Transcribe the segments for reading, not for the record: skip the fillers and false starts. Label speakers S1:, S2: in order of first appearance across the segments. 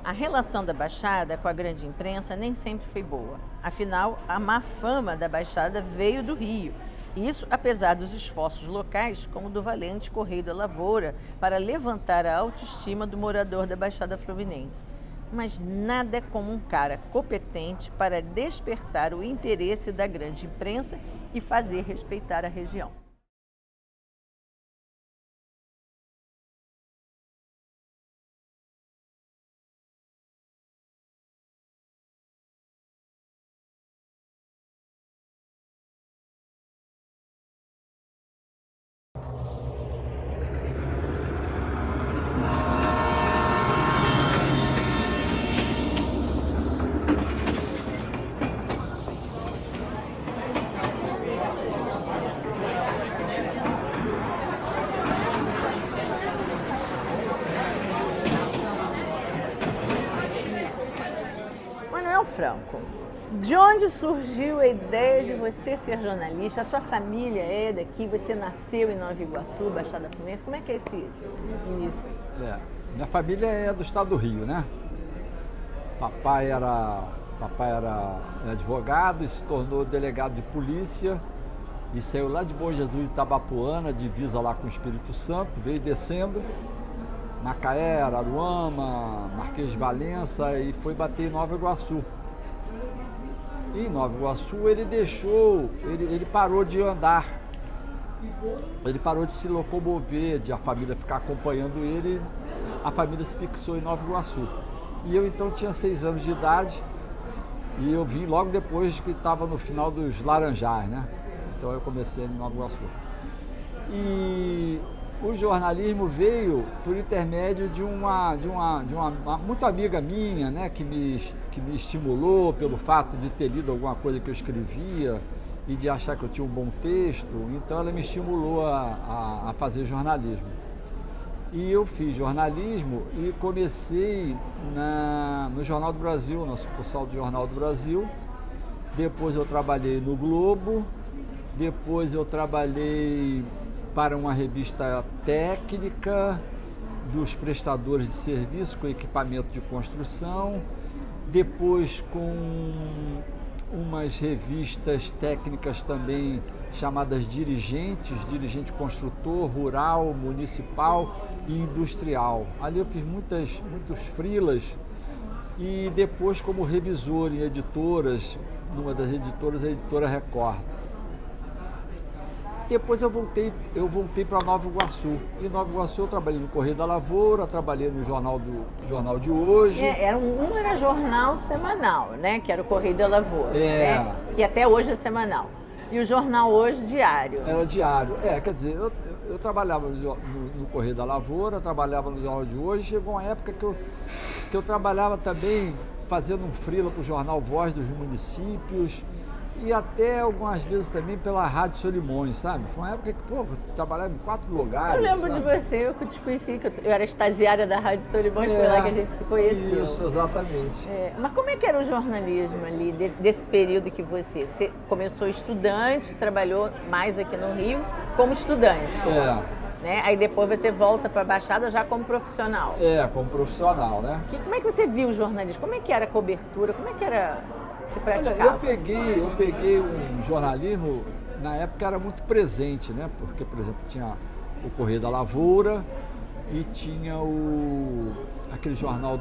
S1: A relação da Baixada com a grande imprensa nem sempre foi boa. Afinal, a má fama da Baixada veio do Rio. Isso apesar dos esforços locais, como do valente Correio da Lavoura, para levantar a autoestima do morador da Baixada Fluminense. Mas nada como um cara competente para despertar o interesse da grande imprensa e fazer respeitar a região. Manuel Franco, de onde surgiu a ideia de você ser jornalista? A sua família é daqui, você nasceu em Nova Iguaçu, Baixada Fluminense. Como é que é esse início?
S2: Minha família é do estado do Rio, né? Papai era advogado e se tornou delegado de polícia e saiu lá de Bom Jesus de Itabapoana, divisa lá com o Espírito Santo, veio descendo, Macaé, Araruama, Marquês de Valença e foi bater em Nova Iguaçu. E em Nova Iguaçu ele parou de andar, ele parou de se locomover, de a família ficar acompanhando ele, a família se fixou em Nova Iguaçu. E eu então tinha 6 anos de idade e eu vim logo depois que estava no final dos Laranjais, né? Então eu comecei em Nova Iguaçu. E o jornalismo veio por intermédio de uma muito amiga minha, né, que me estimulou pelo fato de ter lido alguma coisa que eu escrevia e de achar que eu tinha um bom texto. Então ela me estimulou a fazer jornalismo. E eu fiz jornalismo e comecei no Jornal do Brasil, na sucursal do Jornal do Brasil. Depois eu trabalhei no Globo, depois eu trabalhei para uma revista técnica dos prestadores de serviço com equipamento de construção, depois com umas revistas técnicas também chamadas dirigente construtor, rural, municipal e industrial. Ali eu fiz muitos freelas e depois como revisor em editoras, numa das editoras, a Editora Record. Depois eu voltei para Nova Iguaçu. E em Nova Iguaçu eu trabalhei no Correio da Lavoura, trabalhei no Jornal de Hoje.
S1: Era jornal semanal, né? Que era o Correio da Lavoura, né? Que até hoje é semanal. E o Jornal Hoje diário.
S2: Era diário. Quer dizer, eu trabalhava no Correio da Lavoura, trabalhava no Jornal de Hoje. Chegou uma época que eu trabalhava também fazendo um freela para o Jornal Voz dos Municípios. E até algumas vezes também pela Rádio Solimões, sabe? Foi uma época que, eu trabalhava em 4 lugares.
S1: Eu lembro de você, eu te conheci, que eu era estagiária da Rádio Solimões, foi lá que a gente se conheceu.
S2: Isso, exatamente.
S1: Mas como é que era o jornalismo ali, desse período que você começou estudante, trabalhou mais aqui no Rio como estudante? Né? Aí depois você volta para a Baixada já como profissional.
S2: Como profissional, né?
S1: Como é que você viu o jornalismo? Como é que era a cobertura? Como é que era...
S2: Olha, eu peguei um jornalismo, na época era muito presente, né? Porque, por exemplo, tinha o Correio da Lavoura e tinha aquele jornal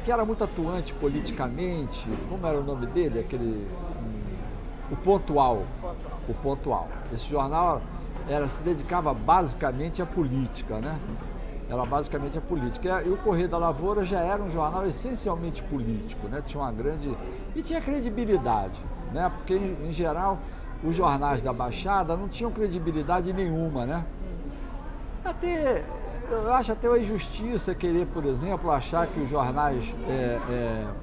S2: que era muito atuante politicamente, como era o nome dele? O Pontual. O Pontual. Esse jornal se dedicava basicamente à política, né? Era basicamente a política. E o Correio da Lavoura já era um jornal essencialmente político, né? Tinha uma grande... E tinha credibilidade, né? Porque, em geral, os jornais da Baixada não tinham credibilidade nenhuma, né? Eu acho até uma injustiça querer, por exemplo, achar que os jornais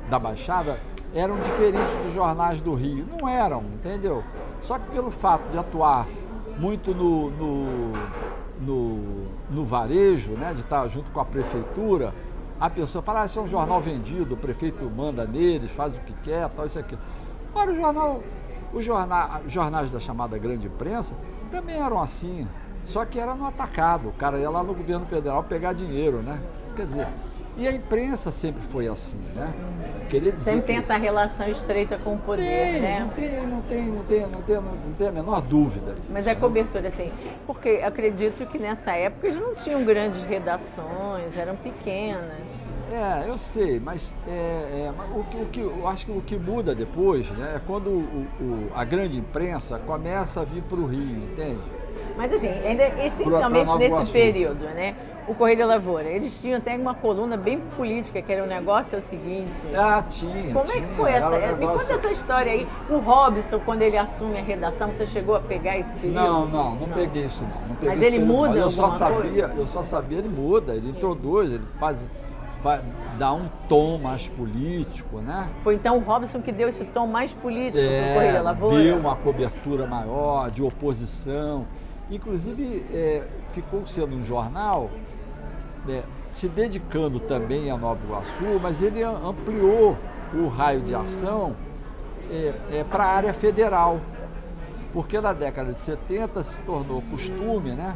S2: da Baixada eram diferentes dos jornais do Rio. Não eram, entendeu? Só que pelo fato de atuar muito no varejo, né, de estar junto com a prefeitura, a pessoa fala, esse é um jornal vendido, o prefeito manda neles, faz o que quer, tal, isso aqui. Ora, os jornais da chamada grande imprensa também eram assim, Só que era no atacado, o cara ia lá no governo federal pegar dinheiro, né? Quer dizer, e a imprensa sempre foi assim, né? Queria dizer
S1: Sempre tem
S2: que
S1: essa relação estreita com o poder, né?
S2: não tem a menor dúvida.
S1: Mas é cobertura, assim, porque acredito que nessa época eles não tinham grandes redações, eram pequenas.
S2: Eu sei, mas eu acho que o que muda depois, né, é quando a grande imprensa começa a vir para o Rio, entende?
S1: Mas assim, ainda essencialmente
S2: Nova
S1: nesse
S2: Iguaçu.
S1: período, né? O Correio da Lavoura, eles tinham até uma coluna bem política, que era o negócio é o seguinte.
S2: Tinha.
S1: Como é que foi essa? Me conta essa história aí. O Robson, quando ele assume a redação, você chegou a pegar esse período?
S2: Não peguei isso não. Peguei
S1: Mas
S2: esse
S1: ele
S2: período,
S1: muda
S2: eu só
S1: alguma
S2: sabia,
S1: coisa?
S2: Eu só sabia, ele muda, ele introduz, ele dá um tom mais político, né?
S1: Foi então o Robson que deu esse tom mais político no Correio da Lavoura?
S2: Deu uma cobertura maior, de oposição. Inclusive, ficou sendo um jornal se dedicando também a Nova Iguaçu, mas ele ampliou o raio de ação para a área federal, porque na década de 70 se tornou costume, né,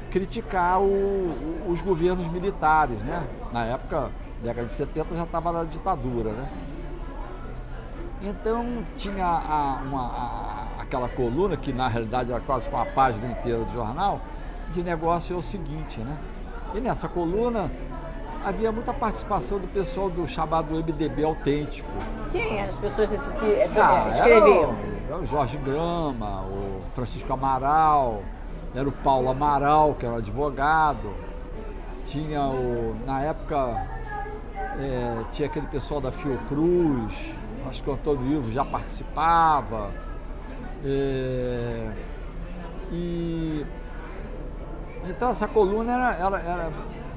S2: criticar os governos militares, né? Na época, década de 70 já estava na ditadura, né? Então tinha aquela coluna, que na realidade era quase com a página inteira do jornal, de negócio é o seguinte, né? E nessa coluna havia muita participação do pessoal do chamado MDB autêntico.
S1: Quem eram as pessoas que escreviam?
S2: Era o Jorge Grama, o Francisco Amaral, era o Paulo Amaral, que era um advogado, tinha na época, tinha aquele pessoal da Fiocruz, acho que o Antônio Ivo já participava, então essa coluna era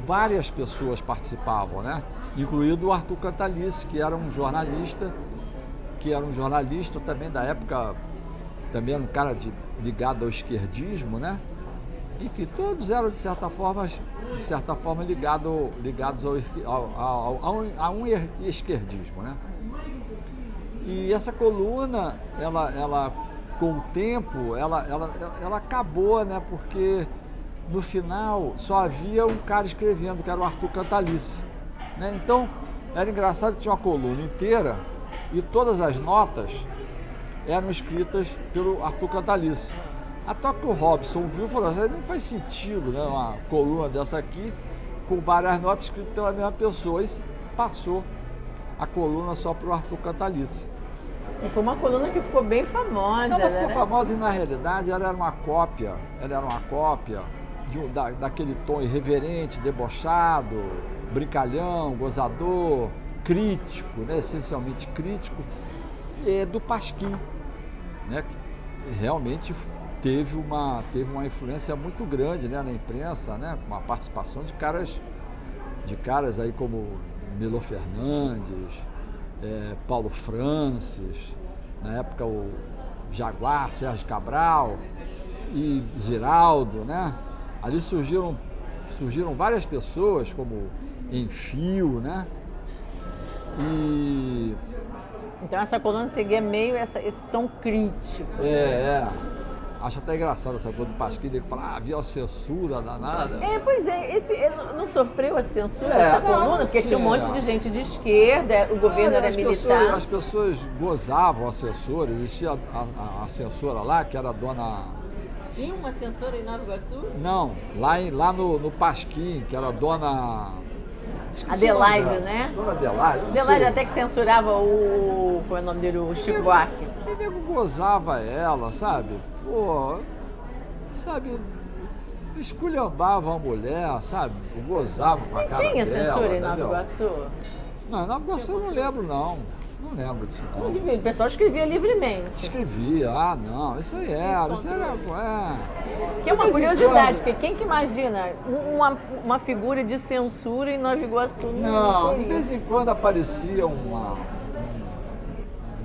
S2: várias pessoas participavam, né? Incluído o Arthur Cantalice, que era um jornalista também da época, também era um cara ligado ao esquerdismo, né? Enfim, todos eram de certa forma ligados a um esquerdismo, né? E essa coluna, ela com o tempo, ela acabou, né? Porque no final só havia um cara escrevendo, que era o Arthur Cantalice, né? Então era engraçado que tinha uma coluna inteira e todas as notas eram escritas pelo Arthur Cantalice. Até que o Robson viu e falou assim, não faz sentido, né, uma coluna dessa aqui com várias notas escritas pela mesma pessoa. E passou a coluna só para o Arthur Cantalice.
S1: E foi uma coluna que ficou bem famosa.
S2: Ela ficou famosa e na realidade ela era uma cópia daquele tom irreverente, debochado, brincalhão, gozador, crítico, né, essencialmente crítico, do Pasquim, né, que realmente teve uma influência muito grande, né, na imprensa, né, com a participação de caras aí como Milor Fernandes, Paulo Francis, na época o Jaguar, Sérgio Cabral e Ziraldo, né? Ali surgiram várias pessoas, como Enfio, né?
S1: Então essa coluna seguia meio esse tom crítico.
S2: Acho até engraçado essa coisa do Pasquim, ele fala, havia uma censura danada.
S1: Pois é, ele não sofreu a censura dessa coluna, porque tinha um monte de gente de esquerda, o governo era militar.
S2: As pessoas gozavam a censura, existia a censora lá, que era a dona...
S1: Tinha uma censora em Nova Iguaçu?
S2: Não, lá no Pasquim, que era a dona...
S1: Adelaide, né?
S2: Dona Adelaide.
S1: Adelaide até que censurava como é o nome dele, o Chico Buarque.
S2: O nego gozava ela, sabe? Pô, sabe, esculhambava a mulher, sabe? Gozava com a cara
S1: Tinha
S2: dela,
S1: censura em Nova
S2: entendeu?
S1: Iguaçu?
S2: Não, em Nova Iguaçu eu não lembro, não. Não lembro disso, não.
S1: O pessoal escrevia livremente.
S2: Escrevia, não, isso aí era.
S1: Que é uma curiosidade, porque quem que imagina uma figura de censura em Nova Iguaçu?
S2: Não, de vez em quando aparecia um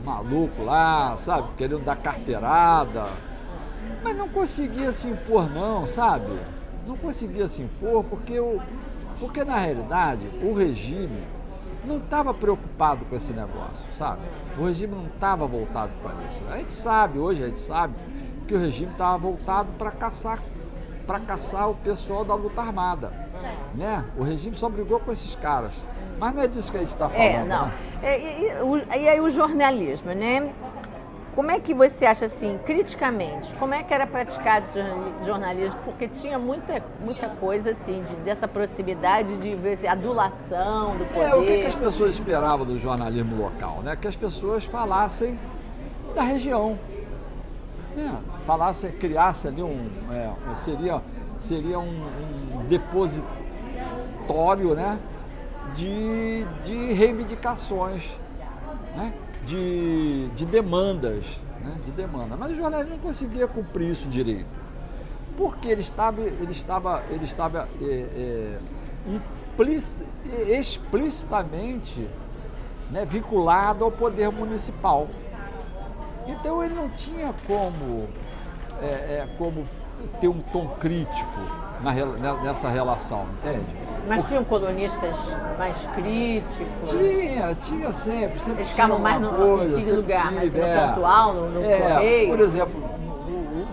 S2: maluco lá, sabe, querendo dar carteirada, mas não conseguia se impor não, sabe? Não conseguia se impor porque na realidade o regime não estava preocupado com esse negócio, sabe? O regime não estava voltado para isso. A gente sabe que o regime estava voltado para caçar para caçar o pessoal da luta armada. Né? O regime só brigou com esses caras. Mas não é disso que a gente está falando.
S1: Não.
S2: Né?
S1: E aí o jornalismo, né? Como é que você acha, assim, criticamente, como é que era praticado esse jornalismo? Porque tinha muita coisa, assim, dessa proximidade de ver assim, adulação do poder.
S2: O que as pessoas esperavam do jornalismo local? Né? Que as pessoas falassem da região. Né? Falassem, criassem ali seria um depositório, né? de reivindicações, né? de demandas, né? De demanda. Mas o jornalismo não conseguia cumprir isso direito, porque ele estava explicitamente, né, vinculado ao poder municipal. Então ele não tinha como ter um tom crítico nessa relação, entende?
S1: Mas tinham colonistas mais críticos?
S2: Tinha sempre.
S1: Eles ficavam mais no lugar, mas no pontual, no Correio?
S2: Por exemplo,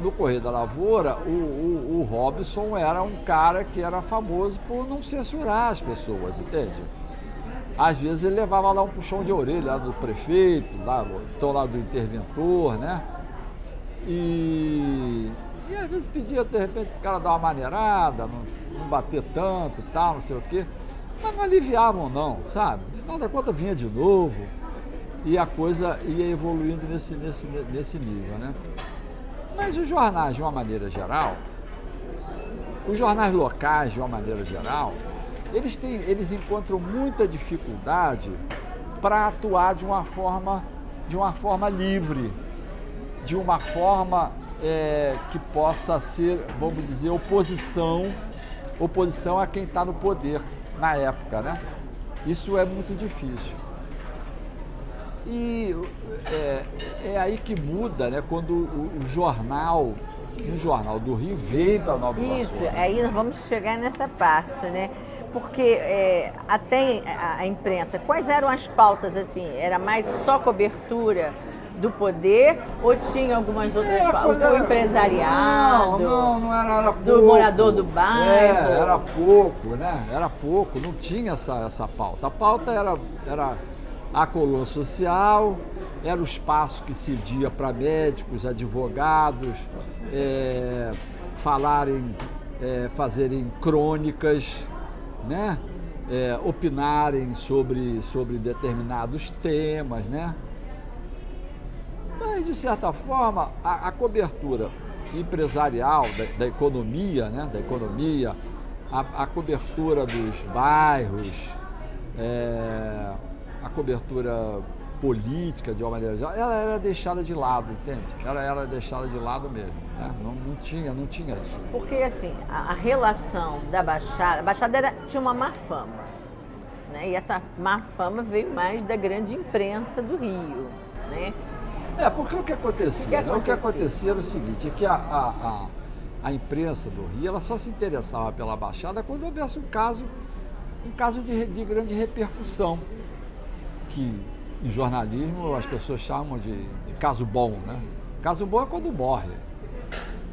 S2: no Correio da Lavoura, o Robson era um cara que era famoso por não censurar as pessoas, entende? Às vezes ele levava lá um puxão de orelha lá do prefeito, lá do interventor, né? E às vezes pedia, de repente, o cara dar uma maneirada, não bater tanto e tal, não sei o quê. Mas não aliviavam não, sabe? No final da conta vinha de novo e a coisa ia evoluindo nesse nível, né? Mas os jornais, de uma maneira geral, os jornais locais, de uma maneira geral, eles encontram muita dificuldade para atuar de uma forma livre, de uma forma que possa ser, vamos dizer, oposição a quem está no poder na época, né? Isso é muito difícil. E é aí que muda, né? Quando um jornal do Rio veio para Nova Iguaçu.
S1: Isso, aí nós vamos chegar nessa parte, né? Porque até a imprensa, quais eram as pautas, assim? Era mais só cobertura do poder ou tinha algumas outras pautas? O empresariado?
S2: Não era pouco.
S1: Do morador do bairro?
S2: Era pouco, né? Era pouco, não tinha essa pauta. A pauta era a coluna social, era o espaço que cedia para médicos, advogados, fazerem crônicas, né? Opinarem sobre determinados temas, né? Mas, de certa forma, a cobertura empresarial da economia, né? A cobertura dos bairros, a cobertura política, de uma maneira geral, ela era deixada de lado, entende? Ela era deixada de lado mesmo, né? Não tinha isso.
S1: Porque, assim, a relação da Baixada, a Baixada tinha uma má fama, né? E essa má fama veio mais da grande imprensa do Rio, né?
S2: Porque o que acontecia? O que acontecia era o seguinte, é que a imprensa do Rio, ela só se interessava pela Baixada quando houvesse um caso de grande repercussão, que em jornalismo as pessoas chamam de caso bom, né? Caso bom é quando morre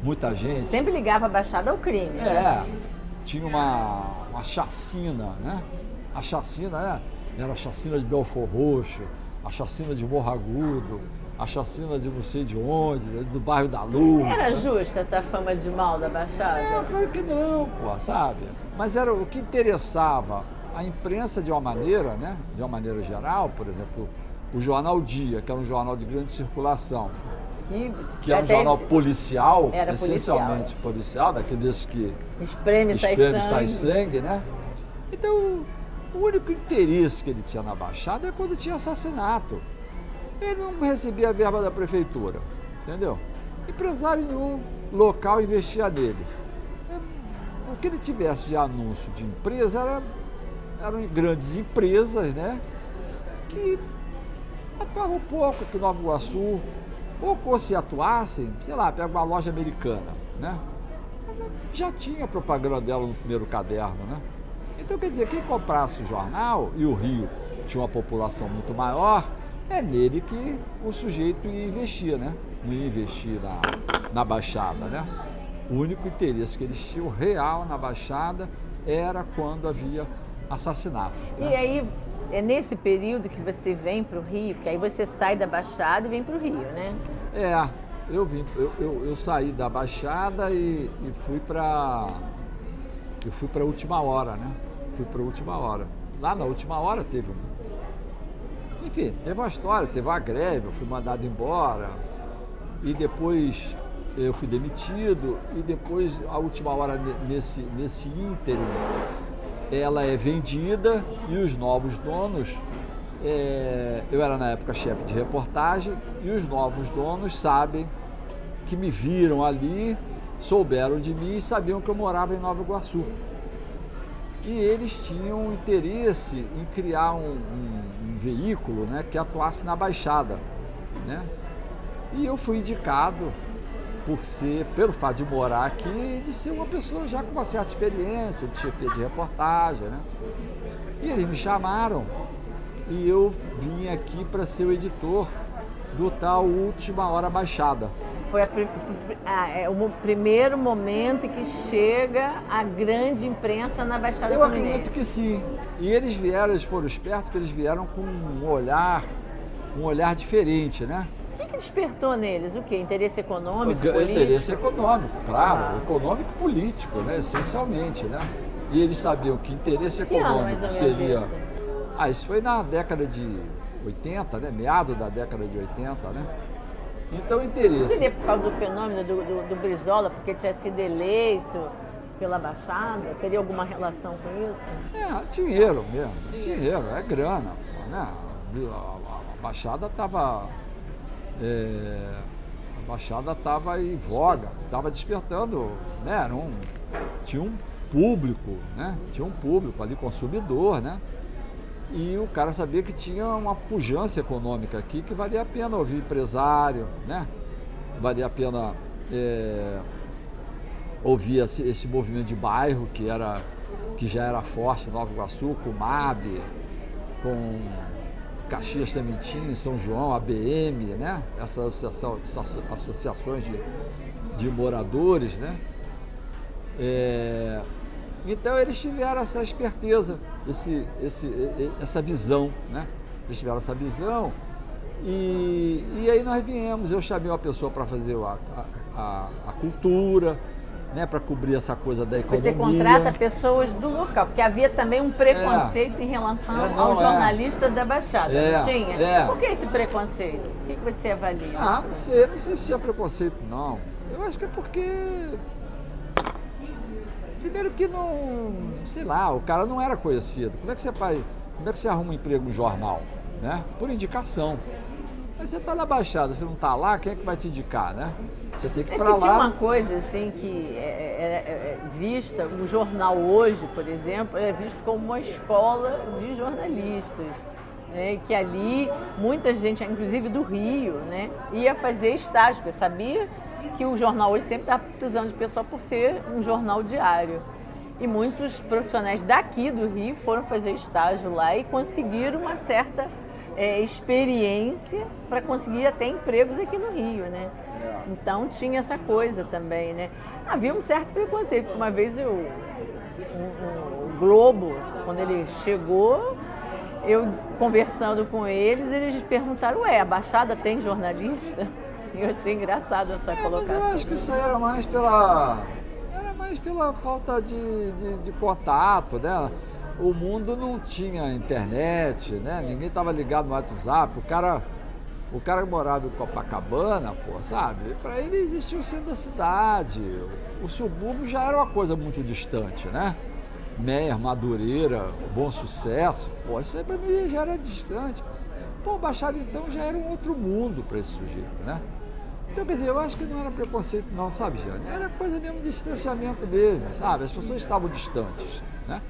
S2: muita gente.
S1: Sempre ligava a Baixada ao crime. Né?
S2: Tinha uma chacina, né? A chacina, né? Era a chacina de Belfor Roxo, a chacina de Morro Agudo, a chacina de não sei de onde, do bairro da Luz.
S1: Era justa essa fama de mal da Baixada?
S2: Claro que não, sabe? Mas era o que interessava a imprensa de uma maneira, né? De uma maneira geral, por exemplo, o Jornal Dia, que era um jornal de grande circulação, que era um jornal policial, essencialmente policial, daqueles que espreme sai sangue, né? Então, o único interesse que ele tinha na Baixada é quando tinha assassinato. Ele não recebia a verba da prefeitura, entendeu? Empresário nenhum local investia nele. O que ele tivesse de anúncio de empresa eram grandes empresas, né? Que atuavam pouco aqui em Nova Iguaçu, ou se atuassem, sei lá, pega uma loja americana, né? Já tinha propaganda dela no primeiro caderno, né? Então, quer dizer, quem comprasse o jornal, e o Rio tinha uma população muito maior, é nele que o sujeito ia investir, né? Não ia investir na Baixada, né? O único interesse que eles tinham real na Baixada era quando havia assassinato.
S1: E aí, é nesse período que você vem para o Rio, que aí você sai da Baixada e vem para o Rio, né?
S2: Eu saí da Baixada e fui para a Última Hora, né? Fui para a Última Hora. Lá na Última Hora teve uma história, teve uma greve, eu fui mandado embora e depois eu fui demitido e depois a Última Hora nesse ínterim ela é vendida e os novos donos, eu era na época chefe de reportagem e os novos donos sabem que me viram ali, souberam de mim e sabiam que eu morava em Nova Iguaçu. E eles tinham interesse em criar um veículo, né, que atuasse na Baixada, né? E eu fui indicado pelo fato de morar aqui, de ser uma pessoa já com uma certa experiência, de chefia de reportagem, né? E eles me chamaram e eu vim aqui para ser o editor do tal Última Hora Baixada.
S1: Foi o primeiro momento que chega a grande imprensa na Baixada
S2: Eu
S1: Fluminense.
S2: acredito que sim. E eles foram espertos, que eles vieram com um olhar diferente, né?
S1: O que despertou neles? O quê? Interesse econômico, político?
S2: Interesse econômico, claro. Econômico e político, né? Essencialmente, né? E eles sabiam que interesse econômico seria... Isso foi na década de 80, né? Meado da década de 80, né? Então, interesse...
S1: Seria por causa do fenômeno do Brizola, porque tinha sido eleito pela Baixada? Teria alguma relação com isso?
S2: Dinheiro mesmo. Dinheiro, é grana, né? A Baixada estava... a Baixada estava em voga, estava despertando, né? Tinha um público, né? Tinha um público ali, consumidor, né? E o cara sabia que tinha uma pujança econômica aqui que valia a pena ouvir empresário, né? Valia a pena ouvir esse movimento de bairro que já era forte em Nova Iguaçu, com o MAB, com Caxias também tinha, em São João, ABM, né? Essas associações de moradores, né? Então eles tiveram essa esperteza, essa visão, né? Eles tiveram essa visão e aí nós viemos, eu chamei uma pessoa para fazer a cultura, né? Para cobrir essa coisa da economia.
S1: Você contrata pessoas do local, porque havia também um preconceito em relação aos jornalistas da Baixada, não tinha? Por que esse preconceito? O que você avalia?
S2: Não sei se é preconceito, não. Eu acho que é porque... Primeiro que não, sei lá, o cara não era conhecido. Como é que você arruma um emprego no jornal, né? Por indicação. Mas você está na Baixada, você não está lá, quem é que vai te indicar, né? Você tem que ir para lá.
S1: Tinha uma coisa assim que é vista, o jornal hoje, por exemplo, é visto como uma escola de jornalistas. Né, que ali muita gente, inclusive do Rio, né, ia fazer estágio, porque sabia que o jornal hoje sempre estava precisando de pessoa por ser um jornal diário. E muitos profissionais daqui do Rio foram fazer estágio lá e conseguiram uma certa experiência para conseguir até empregos aqui no Rio, né? Então tinha essa coisa também, né? Havia um certo preconceito. Uma vez o Globo, quando ele chegou, eu conversando com eles perguntaram, a Baixada tem jornalista? Eu achei engraçado essa colocação.
S2: Eu acho que isso aí era mais pela falta de contato, né? O mundo não tinha internet, né? Ninguém estava ligado no WhatsApp. O cara que morava em Copacabana, sabe? Para ele existia o centro da cidade. O subúrbio já era uma coisa muito distante, né? Meier, Madureira, Bom Sucesso, isso aí para mim já era distante. Baixada então já era um outro mundo para esse sujeito, né? Então, quer dizer, eu acho que não era preconceito não, sabe, Jane? Era coisa mesmo de distanciamento mesmo, sabe? As pessoas estavam distantes, né?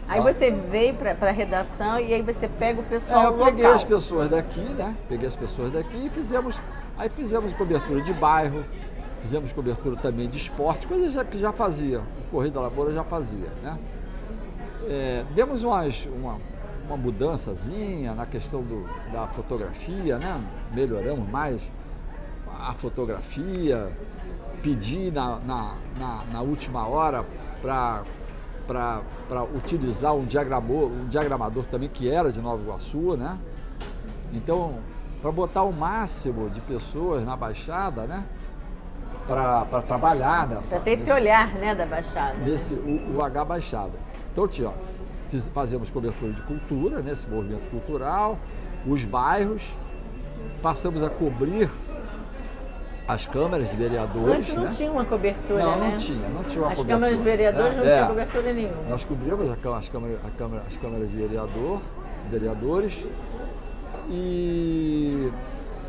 S1: Aí você veio para a redação e aí você pega o pessoal
S2: local. Eu peguei as pessoas daqui, né? E fizemos cobertura de bairro, fizemos cobertura também de esporte, coisas que já fazia, o Correio da Lavoura já fazia, né? Demos uma mudançazinha na questão da fotografia, né? Melhoramos mais a fotografia, pedir na última hora para utilizar um diagramador também que era de Nova Iguaçu, né? Então, para botar o máximo de pessoas na Baixada, né? Para trabalhar nessa...
S1: Para ter esse olhar, né, da Baixada.
S2: O H Baixada. Então, fazemos cobertura de cultura, né, esse movimento cultural, os bairros, passamos a cobrir as câmaras de vereadores.
S1: Antes não,
S2: né?
S1: Tinha uma cobertura,
S2: não,
S1: né?
S2: Não tinha uma
S1: as
S2: cobertura.
S1: As câmaras de vereadores não tinham cobertura nenhuma.
S2: Nós cobrimos as câmaras de vereadores e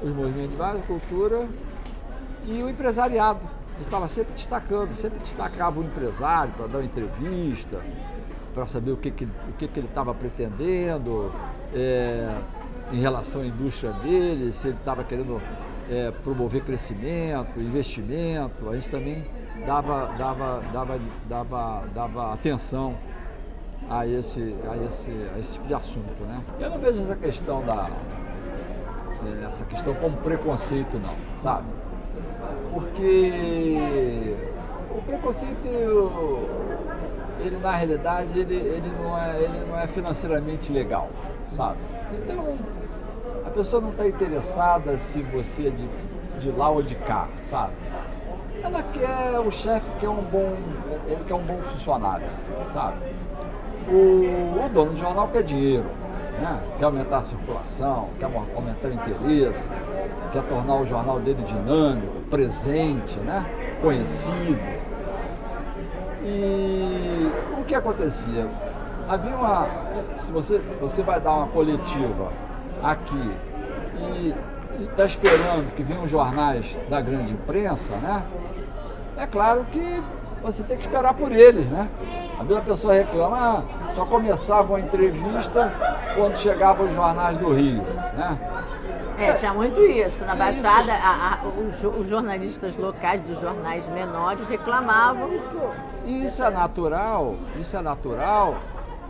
S2: os movimentos de base, cultura e o empresariado. Estava sempre destacava o empresário para dar uma entrevista, para saber o que ele estava pretendendo em relação à indústria dele, se ele estava querendo promover crescimento, investimento. A gente também dava atenção a esse tipo de assunto, né? Eu não vejo essa questão como preconceito, não, sabe? Porque o preconceito, ele na realidade, ele não é financeiramente legal, sabe? Então, a pessoa não está interessada se você é de lá ou de cá, sabe? Ela quer, o chefe quer ele quer um bom funcionário, sabe? O dono do jornal quer dinheiro, né? Quer aumentar a circulação, quer aumentar o interesse, quer tornar o jornal dele dinâmico, presente, né? Conhecido. E o que acontecia? Havia se você vai dar uma coletiva aqui e está esperando que venham os jornais da grande imprensa, né? É claro que você tem que esperar por eles, né? Às vezes a pessoa reclama, só começava uma entrevista quando chegavam os jornais do Rio, né?
S1: Tinha muito isso. Na Baixada, os jornalistas locais dos jornais menores reclamavam.
S2: Isso é natural,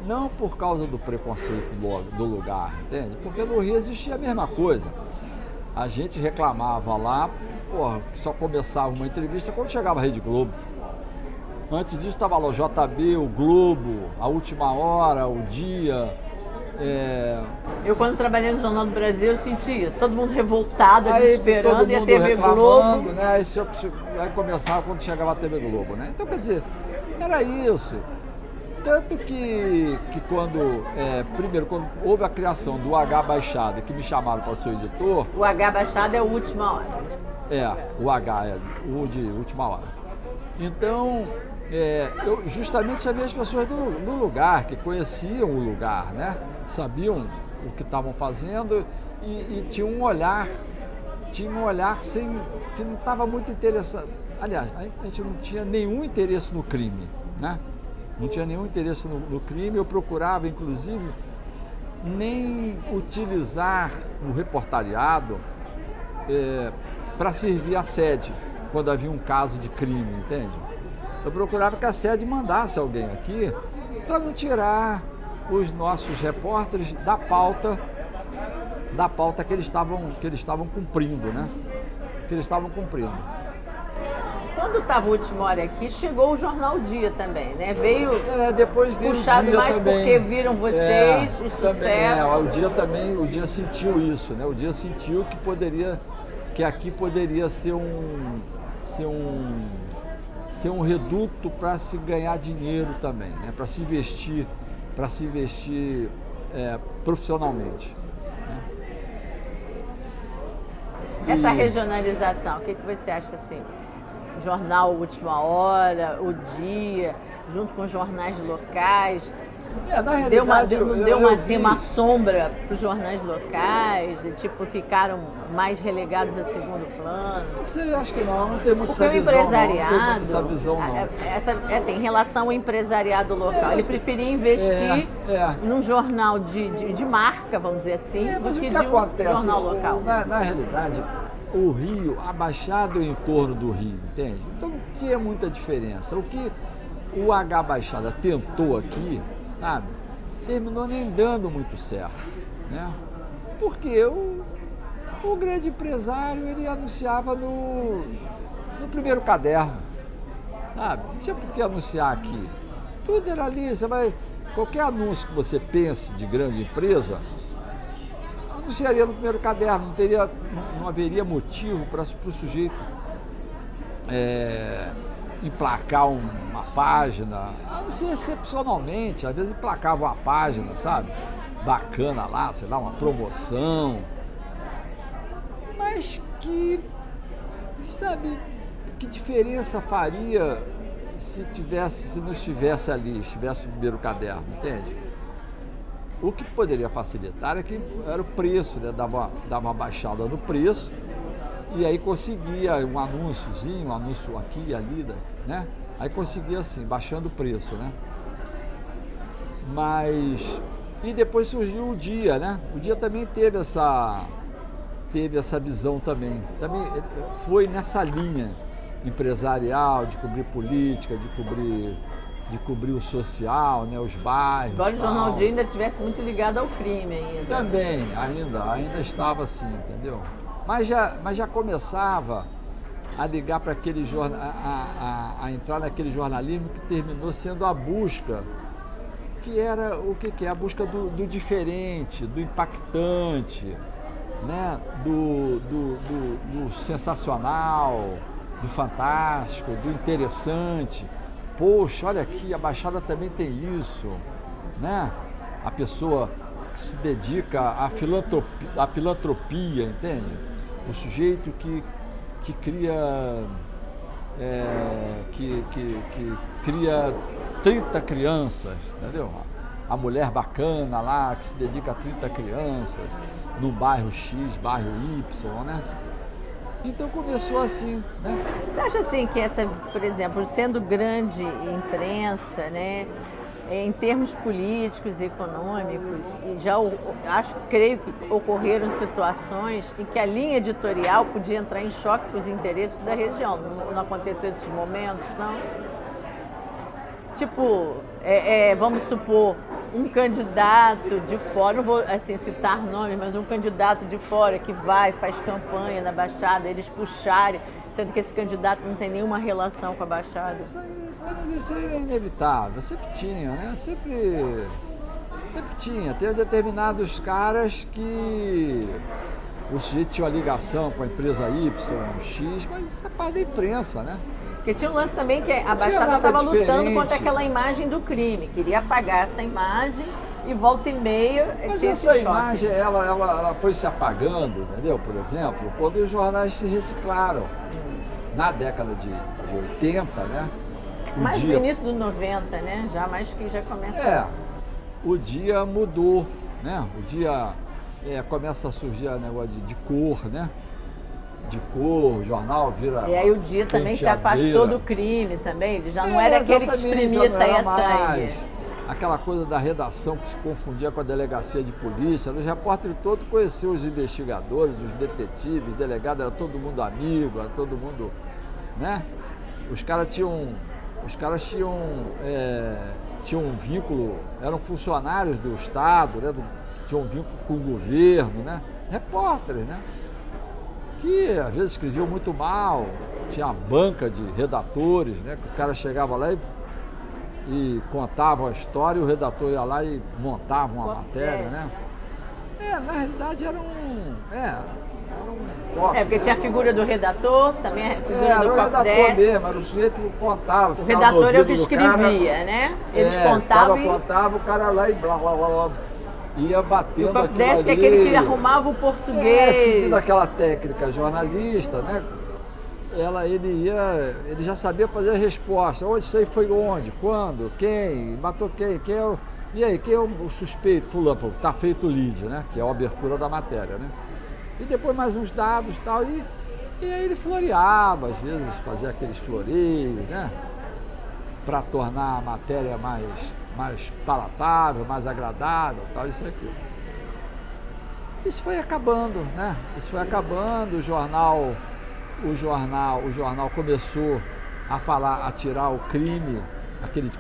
S2: não por causa do preconceito do lugar, entende? Porque no Rio existia a mesma coisa. A gente reclamava lá, que só começava uma entrevista quando chegava a Rede Globo. Antes disso estava lá o JB, o Globo, a Última Hora, o Dia.
S1: Eu, quando trabalhei no Jornal do Brasil, eu senti isso. Todo mundo revoltado, a gente esperando, e a TV Globo.
S2: Né? Aí começava quando chegava a TV Globo, né? Então, quer dizer, era isso. Tanto que quando houve a criação do H Baixada, que me chamaram para ser editor...
S1: O H Baixada é a Última Hora.
S2: O H é o de Última Hora. Então, eu justamente sabia as pessoas do lugar, que conheciam o lugar, né? Sabiam o que estavam fazendo e tinha um olhar que não estava muito interessado. Aliás, a gente não tinha nenhum interesse no crime, né? Não tinha nenhum interesse no crime. Eu procurava, inclusive, nem utilizar o reportariado para servir a sede, quando havia um caso de crime, entende? Eu procurava que a sede mandasse alguém aqui para não tirar os nossos repórteres da pauta que eles estavam cumprindo, né? Que eles estavam cumprindo.
S1: Quando estava a Última Hora aqui, chegou o Jornal Dia também, né? Veio
S2: depois
S1: puxado
S2: o Dia
S1: mais
S2: também.
S1: Porque viram vocês, o sucesso.
S2: O Dia sentiu isso, né? O Dia sentiu que aqui poderia ser um reduto para se ganhar dinheiro também, né? Para se investir profissionalmente. Né?
S1: Essa regionalização, o que você acha assim? O jornal Última Hora, o Dia, junto com os jornais locais,
S2: na realidade,
S1: deu uma sombra para os jornais locais, ficaram mais relegados a segundo plano?
S2: Não sei, acho que não tem muito
S1: Porque
S2: essa visão.
S1: Empresariado,
S2: não tem muito essa visão, não.
S1: Assim, em relação ao empresariado local, ele preferia investir num jornal de marca, vamos dizer assim, do que de um jornal local.
S2: Na realidade, o Rio, a Baixada é em torno do Rio, entende? Então não tinha muita diferença. O que o H Baixada tentou aqui, sabe, terminou nem dando muito certo, né? Porque o grande empresário, ele anunciava no primeiro caderno, sabe? Não tinha por que anunciar aqui. Tudo era ali, qualquer anúncio que você pense de grande empresa, anunciaria no primeiro caderno, não haveria motivo para o sujeito emplacar uma página, a não ser excepcionalmente, às vezes emplacava uma página, sabe? Bacana lá, sei lá, uma promoção, mas sabe, que diferença faria se não estivesse ali, estivesse no primeiro caderno, entende? O que poderia facilitar era o preço, né? Dava uma baixada no preço e aí conseguia um anúnciozinho, um anúncio aqui e ali, né? Aí conseguia assim, baixando o preço, né? E depois surgiu o Dia, né? O Dia também teve essa visão também. Também foi nessa linha empresarial, de cobrir política, de cobrir o social, né, os bairros.
S1: Embora o Jornal Dia ainda estivesse muito ligado ao crime ainda.
S2: Também, ainda estava assim, entendeu? Mas já começava a ligar para aquele a entrar naquele jornalismo que terminou sendo a busca, que era o que é? A busca do diferente, do impactante, né? do sensacional, do fantástico, do interessante. Poxa, olha aqui, a Baixada também tem isso, né? A pessoa que se dedica à filantropia, entende? O sujeito que cria cria 30 crianças, entendeu? A mulher bacana lá que se dedica a 30 crianças no bairro X, bairro Y, né? Então começou assim, né?
S1: Você acha assim que por exemplo, sendo grande imprensa, né, em termos políticos e econômicos, e creio que ocorreram situações em que a linha editorial podia entrar em choque com os interesses da região. Não aconteceu esses momentos, não? Tipo, vamos supor, um candidato de fora, não vou assim, citar nomes, mas um candidato de fora que faz campanha na Baixada, eles puxarem, sendo que esse candidato não tem nenhuma relação com a Baixada.
S2: Isso aí é inevitável, sempre tinha, né? Sempre tinha. Tem determinados caras que o sujeito tinha uma ligação com a empresa Y, X, mas isso é parte da imprensa, né?
S1: Porque tinha um lance também que a Baixada estava lutando contra aquela imagem do crime, queria apagar essa imagem e volta e meia
S2: mas
S1: tinha
S2: essa
S1: esse choque.
S2: imagem, ela foi se apagando, entendeu? Por exemplo, quando os jornais se reciclaram, na década de 80, né?
S1: Mais no início dos 90, né? Já começa...
S2: o Dia mudou, né? O Dia começa a surgir o negócio de cor, né? De cor, o jornal vira...
S1: E aí o Dia também se afastou do crime também, ele já não era aquele que exprimia e saía sangue.
S2: Aquela coisa da redação que se confundia com a delegacia de polícia, os repórteres todos conheciam os investigadores, os detetives, delegados, era todo mundo amigo, era todo mundo, né? Os caras tinham um vínculo, eram funcionários do Estado, né? Tinham um vínculo com o governo, né? Repórteres, né? Que às vezes escreviam muito mal, tinha uma banca de redatores, né? Que o cara chegava lá e contava a história e o redator ia lá e montava uma matéria, né? Na realidade era um copy,
S1: porque tinha a figura do redator, também a figura do
S2: copy. Era o redator mesmo, era o sujeito que contava.
S1: O redator é o que escrevia, né? Eles contavam
S2: contava o cara lá e blá, blá, blá, blá. Ia batendo
S1: o copy-desk é aquele que arrumava o português.
S2: Seguindo aquela técnica jornalista, né? Ele já sabia fazer a resposta. Onde isso aí foi onde? Quando? Quem? Matou quem? E aí, quem é o suspeito? Fulano, tá feito o lead, né? Que é a abertura da matéria, né? E depois mais uns dados e tal. E aí ele floreava, às vezes fazia aqueles floreios, né? Para tornar a matéria mais palatável, mais agradável, tal, isso e aquilo. Isso foi acabando, né? Isso foi acabando, o jornal começou a tirar o crime, aquele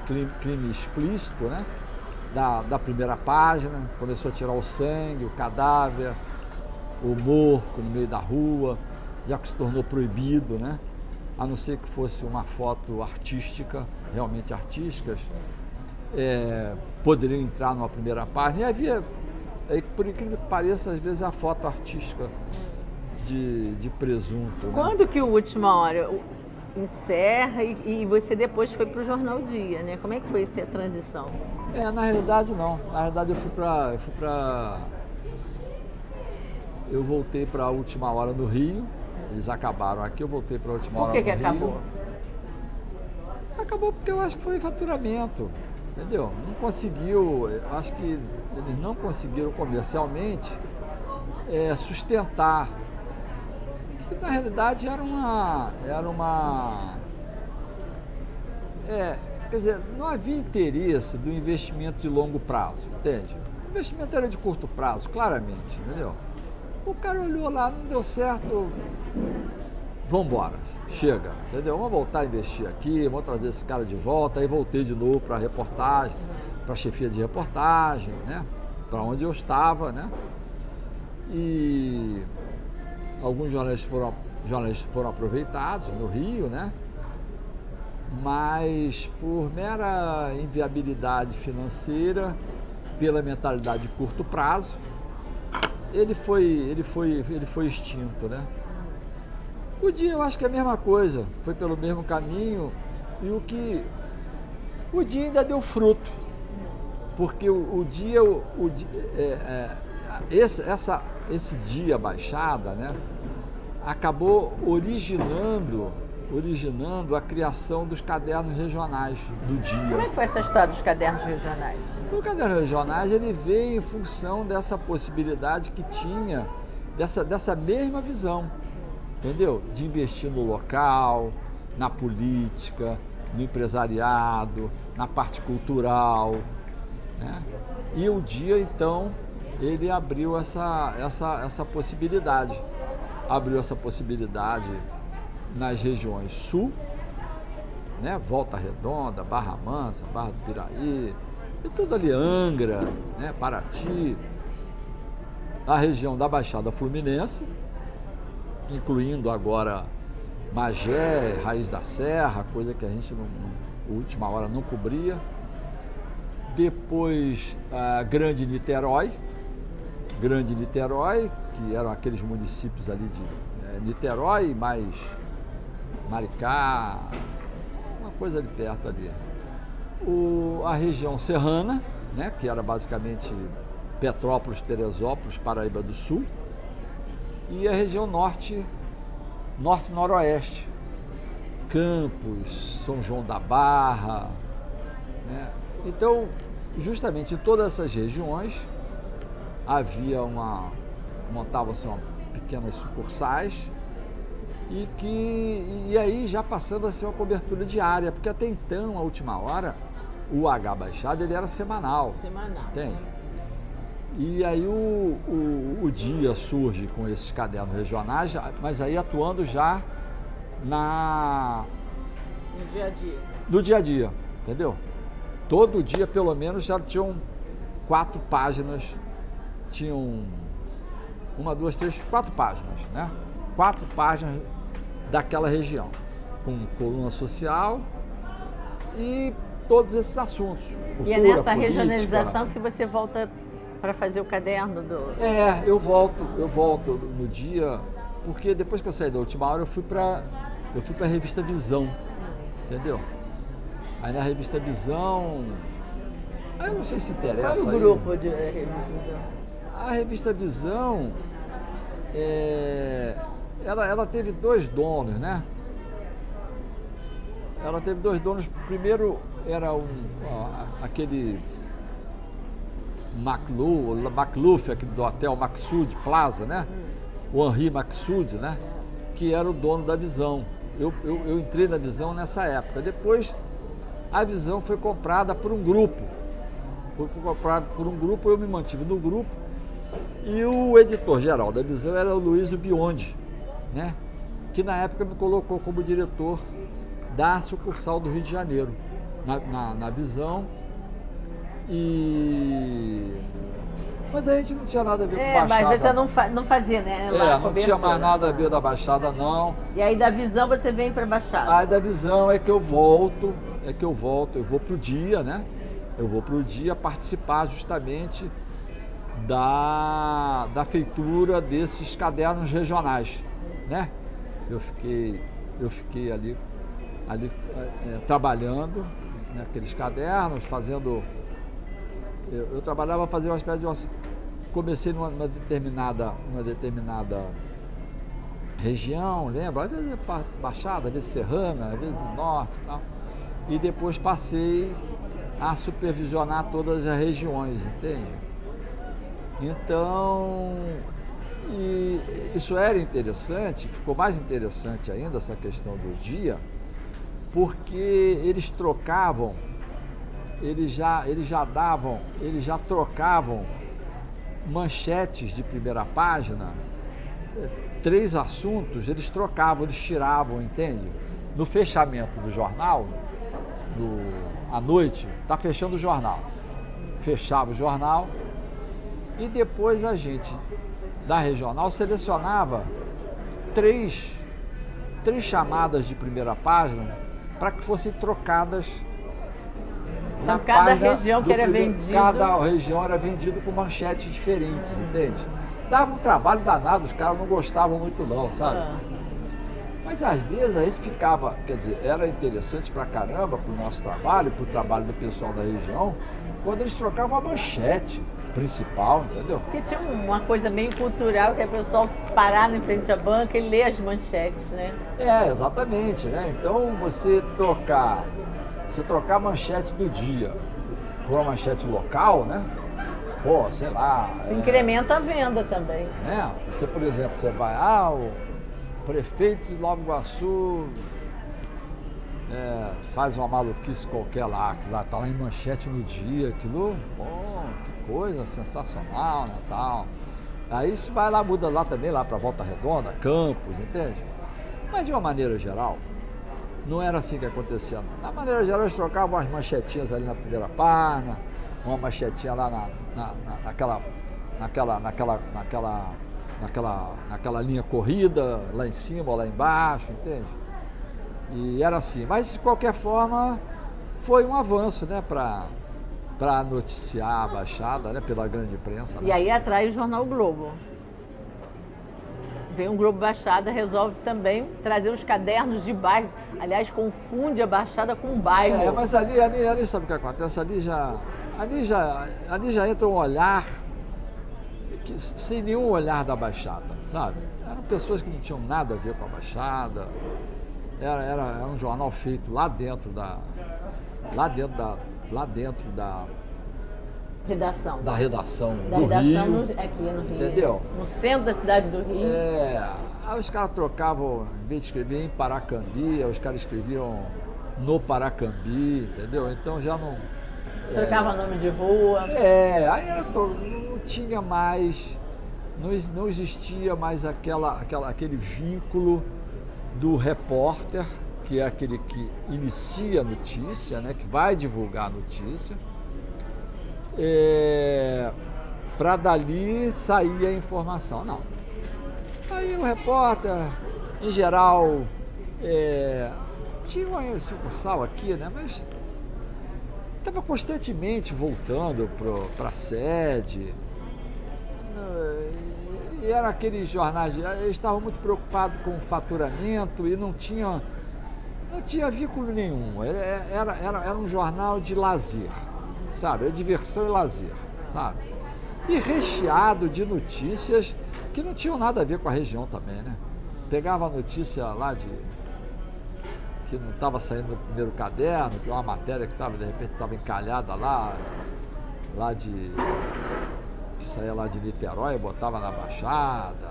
S2: crime explícito, né? Da primeira página, começou a tirar o sangue, o cadáver, o morto no meio da rua, já que se tornou proibido, né? a não ser que fosse uma foto artística, realmente artísticas, poderiam entrar numa primeira página. E havia, por incrível que pareça, às vezes a foto artística de presunto. Né?
S1: Quando que o Última Hora encerra e você depois foi para o Jornal Dia, né? Como é que foi essa transição?
S2: Na realidade não. Na realidade eu voltei para a Última Hora no Rio. Eles acabaram aqui, eu voltei para a Última Hora no Rio.
S1: Por que acabou?
S2: Acabou porque eu acho que foi faturamento, entendeu? Não conseguiu, eu acho que eles não conseguiram comercialmente sustentar. Que na realidade quer dizer, não havia interesse do investimento de longo prazo, entende? O investimento era de curto prazo, claramente, entendeu? O cara olhou lá, não deu certo, vamos embora, chega, entendeu? Vamos voltar a investir aqui, vamos trazer esse cara de volta. Aí voltei de novo para a reportagem, para a chefia de reportagem, né? Para onde eu estava, né? E alguns jornalistas foram aproveitados no Rio, né? Mas por mera inviabilidade financeira, pela mentalidade de curto prazo, ele foi extinto, né? O Dia eu acho que é a mesma coisa, foi pelo mesmo caminho, e o Dia ainda deu fruto, porque esse Dia Baixada, né, acabou originando a criação dos cadernos regionais do Dia.
S1: Como é que foi essa história dos cadernos regionais?
S2: O caderno regionais, ele veio em função dessa possibilidade que tinha, dessa mesma visão, entendeu? De investir no local, na política, no empresariado, na parte cultural, né? E o Dia, então, ele abriu essa possibilidade. Abriu essa possibilidade nas regiões sul, né? Volta Redonda, Barra Mansa, Barra do Piraí, e tudo ali, Angra, né? Paraty, a região da Baixada Fluminense, incluindo agora Magé, Raiz da Serra, coisa que a gente, na Última Hora, não cobria. Depois, Grande Niterói, que eram aqueles municípios ali de Niterói, mais Maricá, uma coisa ali perto ali. A região serrana, né, que era basicamente Petrópolis, Teresópolis, Paraíba do Sul, e a região norte-noroeste, Campos, São João da Barra, né? Então, justamente em todas essas regiões montavam-se pequenas sucursais e aí já passando a ser uma cobertura diária, porque até então, a Última Hora, o H Baixada, ele era semanal. Tem. E aí o Dia surge com esses cadernos regionais, mas aí atuando já no
S1: dia a dia.
S2: Do dia a dia, entendeu? Todo dia, pelo menos, já tinham 4 páginas, tinham 1, 2, 3, 4 páginas, né? 4 páginas daquela região, com coluna social e todos esses assuntos. Cultura,
S1: e é nessa
S2: política,
S1: regionalização que você volta para fazer o caderno do...
S2: Eu volto no Dia, porque depois que eu saí da Última Hora, eu fui para a revista Visão, entendeu? Aí na revista Visão, eu não sei se interessa.
S1: Qual é o grupo de revista Visão?
S2: A revista Visão, ela teve 2 donos, né? Ela teve 2 donos. Primeiro era aquele Macluf, aquele do Hotel Maxud Plaza, né? O Henri Maxud, né? Que era o dono da Visão. Eu entrei na Visão nessa época. Depois, a Visão foi comprada por um grupo. Eu me mantive no grupo. E o editor-geral da Visão era o Luiz Biondi, né? Que na época me colocou como diretor da sucursal do Rio de Janeiro, na Visão. E Mas a gente não tinha nada a ver com Baixada.
S1: Mas você não fazia, né? Lá,
S2: não tinha mais nada a ver da Baixada, não.
S1: E aí da Visão você vem para Baixada?
S2: Aí da Visão é que eu volto, eu vou pro Dia, né? Eu vou pro Dia participar justamente da feitura desses cadernos regionais, né? Eu fiquei ali trabalhando naqueles cadernos, fazendo... Eu trabalhava fazendo uma espécie de... Comecei numa determinada região, lembra? Às vezes Baixada, às vezes Serrana, às vezes Norte e tal. E depois passei a supervisionar todas as regiões, entende? Então, isso era interessante, ficou mais interessante ainda essa questão do Dia, porque eles trocavam, eles já trocavam manchetes de primeira página, 3 assuntos, eles trocavam, eles tiravam, entende? No fechamento do jornal, à noite, está fechando o jornal, fechava o jornal e depois a gente da regional selecionava 3 chamadas de primeira página para que fossem trocadas.
S1: Então, cada região que era vendida...
S2: Cada região era vendida com manchetes diferentes, entende? Dava um trabalho danado, os caras não gostavam muito não, sabe? Mas às vezes a gente ficava, quer dizer, era interessante pra caramba pro nosso trabalho, pro trabalho do pessoal da região, quando eles trocavam a manchete principal, entendeu?
S1: Porque tinha uma coisa meio cultural, que é o pessoal parar em frente à banca e ler as manchetes, né?
S2: Exatamente, né? Então você trocar a manchete do Dia por uma manchete local, né? Pô, sei lá...
S1: Se incrementa a venda também.
S2: Você, por exemplo, você vai, o prefeito de Nova Iguaçu faz uma maluquice qualquer lá, que lá tá lá em manchete no Dia, aquilo, que coisa sensacional, né, tal. Aí isso vai lá, muda lá também, lá pra Volta Redonda, Campos, entende? Mas de uma maneira geral, não era assim que acontecia. Da maneira geral, eles trocavam umas manchetinhas ali na primeira página, uma manchetinha lá naquela linha corrida, lá em cima ou lá embaixo, entende? E era assim. Mas, de qualquer forma, foi um avanço, né, para noticiar a Baixada, né, pela grande imprensa.
S1: E aí atrai o jornal Globo. Vem um Globo Baixada, resolve também trazer os cadernos de bairro. Aliás, confunde a Baixada com o bairro.
S2: Mas ali sabe o que acontece? Ali já entra um olhar, sem nenhum olhar da Baixada, sabe? Eram pessoas que não tinham nada a ver com a Baixada. Era um jornal feito lá dentro da
S1: redação.
S2: Da redação
S1: da
S2: do
S1: redação
S2: Rio.
S1: Aqui no Rio.
S2: Entendeu?
S1: No centro da cidade do Rio.
S2: Aí os caras trocavam, em vez de escrever em Paracambi, os caras escreviam no Paracambi, entendeu? Então já não...
S1: Trocava nome de rua.
S2: Aí não tinha mais, não existia mais aquele vínculo do repórter, que é aquele que inicia a notícia, né, que vai divulgar a notícia, para dali sair a informação. Não. Aí o repórter, em geral, tinha uma sucursal aqui, né, mas estava constantemente voltando para a sede. E eram aqueles jornais, eles estavam muito preocupados com o faturamento e não tinha vínculo nenhum. Era um jornal de lazer, sabe? É diversão e lazer, sabe? E recheado de notícias que não tinham nada a ver com a região também, né? Pegava a notícia lá que não estava saindo no primeiro caderno, que é uma matéria que de repente estava encalhada que saía lá de Niterói, botava na Baixada.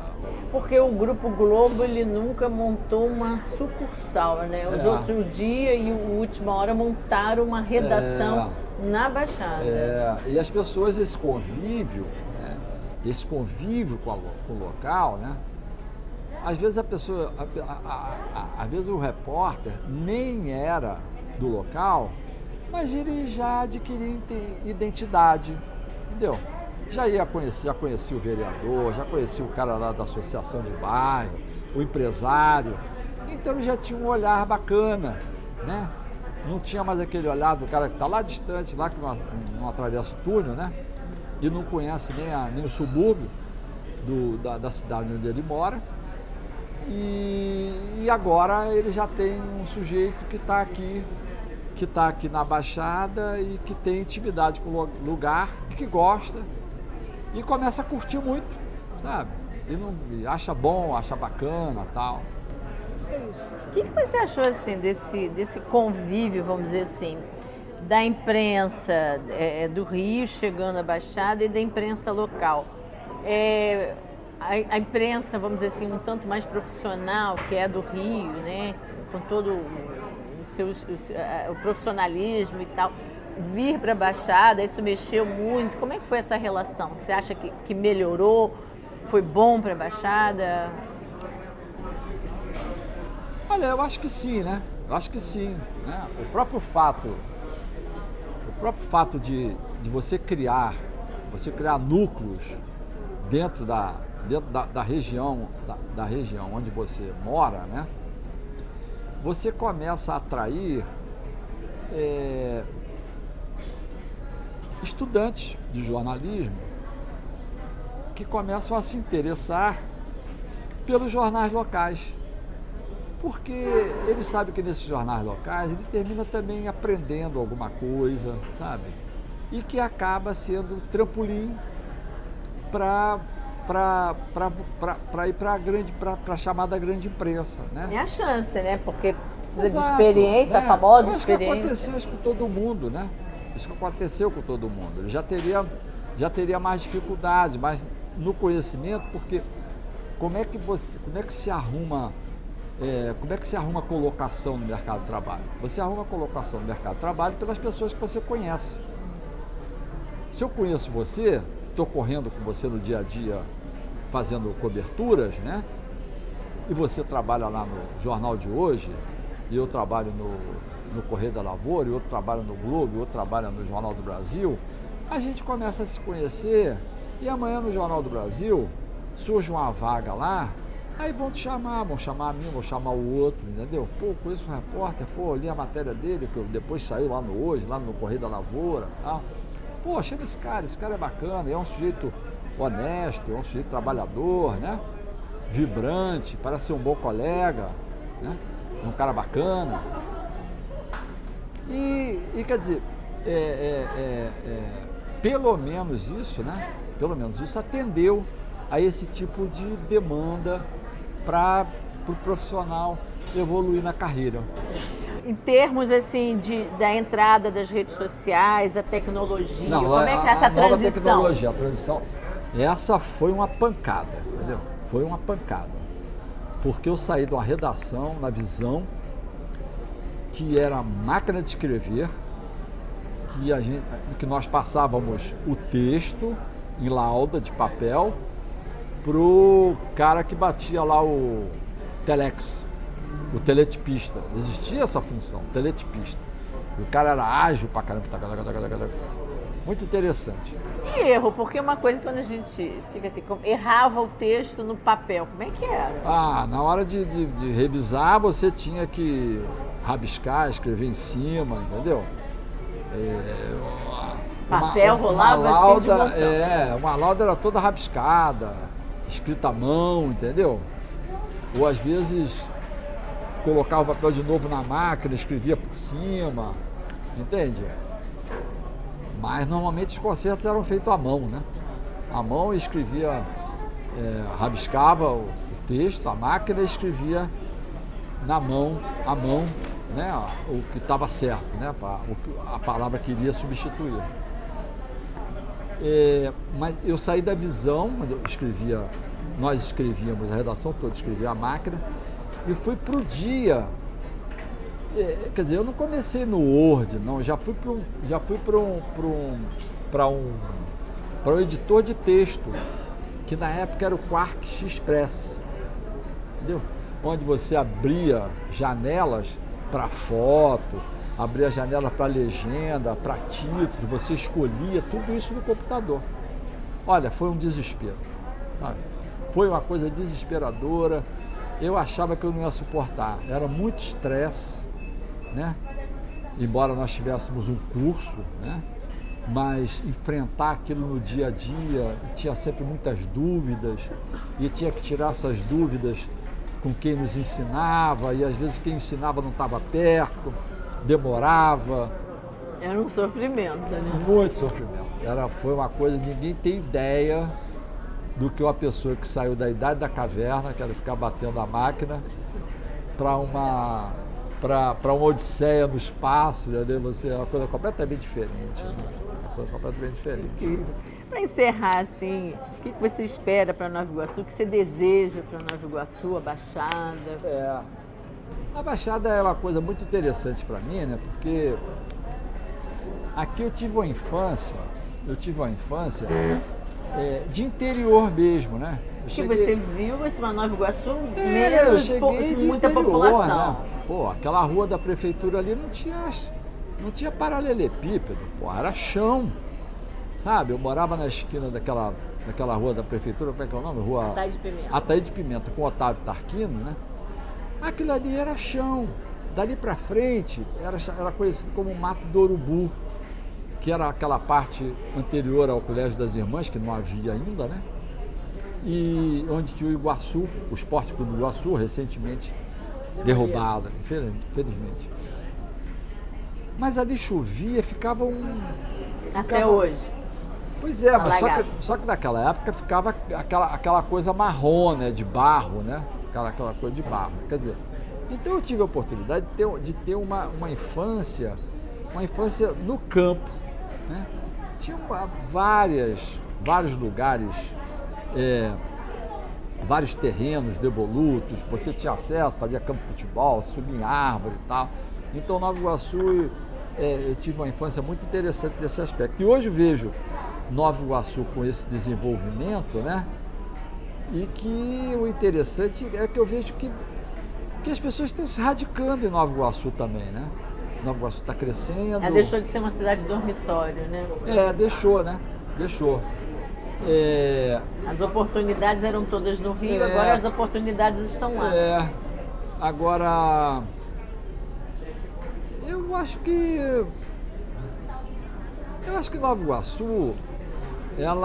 S1: Porque o Grupo Globo, ele nunca montou uma sucursal, né? Os outros dias e o Última Hora montaram uma redação na Baixada.
S2: E as pessoas, esse convívio com o local, né? Às vezes às vezes o repórter nem era do local, mas ele já adquiria identidade, entendeu? já conhecia o vereador, já conhecia o cara lá da associação de bairro, o empresário. Então ele já tinha um olhar bacana, né? Não tinha mais aquele olhar do cara que está lá distante, lá que não atravessa o túnel, né? E não conhece nem o subúrbio da cidade onde ele mora. E agora ele já tem um sujeito que está aqui na Baixada e que tem intimidade com o lugar, que gosta e começa a curtir muito, sabe? E acha bom, acha bacana, tal. É isso.
S1: O que você achou assim desse convívio, vamos dizer assim, da imprensa do Rio chegando à Baixada e da imprensa local? A imprensa, vamos dizer assim, um tanto mais profissional, que é do Rio, né? Com todo o profissionalismo e tal, vir para a Baixada, isso mexeu muito. Como é que foi essa relação? Você acha que melhorou? Foi bom para a Baixada?
S2: Olha, eu acho que sim, né? Eu acho que sim, né? O próprio fato de você criar núcleos dentro da região onde você mora, né? Você começa a atrair estudantes de jornalismo que começam a se interessar pelos jornais locais. Porque ele sabe que nesses jornais locais ele termina também aprendendo alguma coisa, sabe? E que acaba sendo trampolim para ir para a chamada grande imprensa, né?
S1: É a chance, né? Porque precisa
S2: Exato,
S1: de experiência,
S2: né?
S1: a famosa
S2: experiência. Acho que
S1: experiência.
S2: aconteceu isso com todo mundo, né? Isso que aconteceu com todo mundo. Ele já teria mais dificuldades, mas no conhecimento, porque como é que se arruma colocação no mercado de trabalho? Você arruma colocação no mercado de trabalho pelas pessoas que você conhece. Se eu conheço você, estou correndo com você no dia a dia, fazendo coberturas, né? E você trabalha lá no Jornal de Hoje, e eu trabalho no Correio da Lavoura, e outro trabalha no Globo, e outro trabalha no Jornal do Brasil, a gente começa a se conhecer, e amanhã no Jornal do Brasil surge uma vaga lá, aí vão chamar a mim, vão chamar o outro, entendeu? Pô, conheço um repórter, pô, li a matéria dele, que depois saiu lá no Hoje, lá no Correio da Lavoura, tal. Pô, chama esse cara é bacana, é um sujeito honesto, é um sujeito trabalhador, né? Vibrante, parece ser um bom colega, né? É um cara bacana. E quer dizer, pelo menos isso, né? Pelo menos isso atendeu a esse tipo de demanda para o profissional evoluir na carreira.
S1: Em termos assim da entrada das redes sociais, a tecnologia, como é que é essa
S2: nova
S1: transição?
S2: Tecnologia, a transição, essa foi uma pancada, entendeu? Foi uma pancada. Porque eu saí de uma redação na Visão, que era máquina de escrever, que nós passávamos o texto em lauda de papel pro cara que batia lá o telex, o teletipista. Existia essa função, teletipista. E o cara era ágil pra caramba. Muito interessante.
S1: E erro, porque uma coisa quando a gente fica assim, errava o texto no papel, como é que era?
S2: Na hora de revisar, você tinha que rabiscar, escrever em cima, entendeu?
S1: Papel rolava assim de montão.
S2: Uma lauda era toda rabiscada, escrita à mão, entendeu? Ou às vezes colocava o papel de novo na máquina, escrevia por cima, entende? Mas normalmente os concertos eram feitos à mão, né? À mão escrevia, rabiscava o texto, a máquina escrevia na mão, à mão, né? O que estava certo, né? A palavra que iria substituir. Mas eu saí da Visão, nós escrevíamos, a redação toda escrevia a máquina, e fui para o Dia. Quer dizer, eu não comecei no Word, não, já fui para um editor de texto, que na época era o Quark Express, entendeu? Onde você abria janelas para foto, abria janela para legenda, para título, você escolhia tudo isso no computador. Olha, foi um desespero. Sabe? Foi uma coisa desesperadora. Eu achava que eu não ia suportar. Era muito estresse, né? Embora nós tivéssemos um curso, né? Mas enfrentar aquilo no dia a dia, tinha sempre muitas dúvidas, e tinha que tirar essas dúvidas com quem nos ensinava, e às vezes quem ensinava não estava perto, demorava.
S1: Era um sofrimento, né?
S2: Muito sofrimento. Foi uma coisa, ninguém tem ideia do que uma pessoa que saiu da idade da caverna, que era ficar batendo a máquina, para uma odisseia no espaço, entendeu? Você é uma coisa completamente diferente. Né? Uma coisa completamente diferente.
S1: Para encerrar, assim, o que você espera para Nova Iguaçu? O que você deseja para Nova Iguaçu, a Baixada?
S2: A Baixada é uma coisa muito interessante para mim, né? Porque aqui eu tive uma infância de interior mesmo, né?
S1: Você viu uma Nova Iguaçu menos com muita população.
S2: Né? Pô, aquela rua da prefeitura ali não tinha paralelepípedo, pô, era chão, sabe? Eu morava na esquina daquela rua da prefeitura, como é que é o nome? Rua
S1: Ataí de Pimenta.
S2: Ataí de Pimenta, com Otávio Tarquino, né? Aquilo ali era chão. Dali para frente era conhecido como Mato do Urubu, que era aquela parte anterior ao Colégio das Irmãs, que não havia ainda, né? E onde tinha o Iguaçu, o Esporte Clube do Iguaçu, recentemente derrubado, infelizmente. Mas ali chovia, ficava
S1: Até hoje.
S2: Pois é, mas só que naquela época ficava aquela coisa marrom, né, de barro, né? Aquela coisa de barro. Quer dizer, então eu tive a oportunidade de ter uma infância no campo, né? Tinha vários lugares, vários terrenos devolutos, você tinha acesso, fazia campo de futebol, subia em árvore e tal. Então Nova Iguaçu, eu tive uma infância muito interessante nesse aspecto. E hoje vejo Nova Iguaçu com esse desenvolvimento, né? E que o interessante é que eu vejo que as pessoas estão se radicando em Nova Iguaçu também, né? Nova Iguaçu está crescendo.
S1: Ela deixou de ser uma cidade dormitório, né?
S2: Deixou, né? Deixou.
S1: As oportunidades eram todas no Rio, agora as oportunidades estão lá.
S2: Agora, eu acho que Nova Iguaçu, eu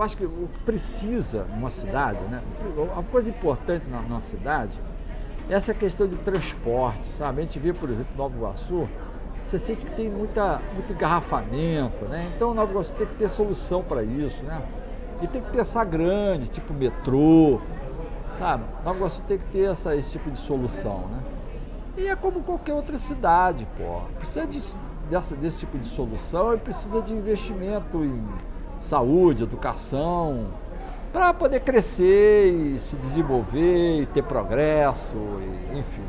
S2: acho que o que precisa numa cidade, né? Uma coisa importante na cidade é essa questão de transporte, sabe? A gente vê, por exemplo, Nova Iguaçu, você sente que tem muito engarrafamento, né? Então Nova Iguaçu tem que ter solução para isso, né? E tem que pensar grande, tipo metrô, sabe? Nova Iguaçu tem que ter esse tipo de solução, né? E é como qualquer outra cidade, pô. Precisa desse tipo de solução e precisa de investimento em saúde, educação, para poder crescer e se desenvolver e ter progresso, enfim,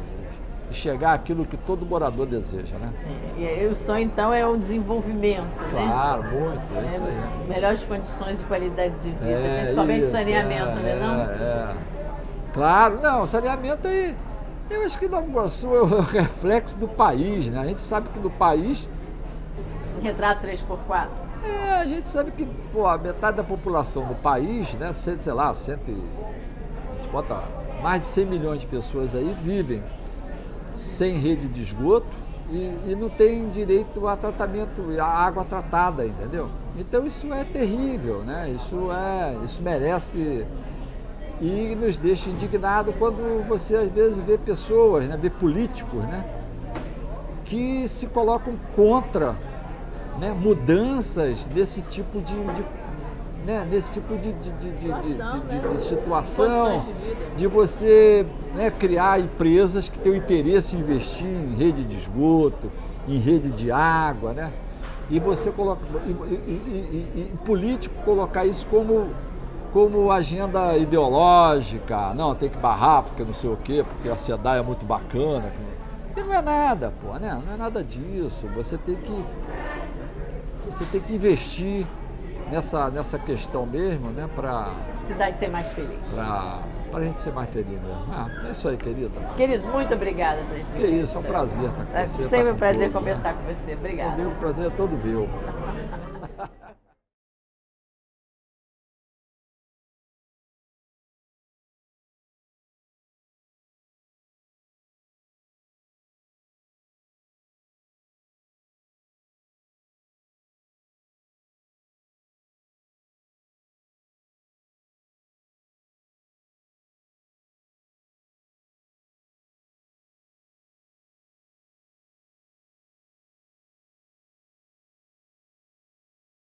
S2: e chegar àquilo que todo morador deseja, né?
S1: E o sonho, então, é o desenvolvimento,
S2: claro,
S1: né?
S2: Muito, é isso aí.
S1: Melhores condições de qualidade de vida, principalmente saneamento, né?
S2: Claro, não, saneamento aí, eu acho que Nova Iguaçu é o reflexo do país, né? A gente sabe que no país...
S1: Retrato 3x4.
S2: A gente sabe que a metade da população do país, né, a gente bota mais de 100 milhões de pessoas aí, vivem sem rede de esgoto e não tem direito a tratamento, a água tratada, entendeu? Então isso é terrível, né? Isso merece e nos deixa indignado quando você às vezes vê pessoas, né, vê políticos, né, que se colocam contra, né, mudanças desse tipo de situação, de você, né, criar empresas que têm o interesse em investir em rede de esgoto, em rede de água, né? E você coloca e político colocar isso como agenda ideológica, não, tem que barrar porque não sei o quê, porque a SEDAI é muito bacana. E não é nada, né? Não é nada disso. Você tem que investir nessa questão mesmo, né? Para
S1: cidade ser mais feliz.
S2: Para a gente ser mais feliz mesmo. É isso aí, querida.
S1: Querido, muito obrigada.
S2: Que isso, é um prazer estar com você.
S1: É sempre um prazer conversar com você. Obrigada.
S2: O prazer é todo meu.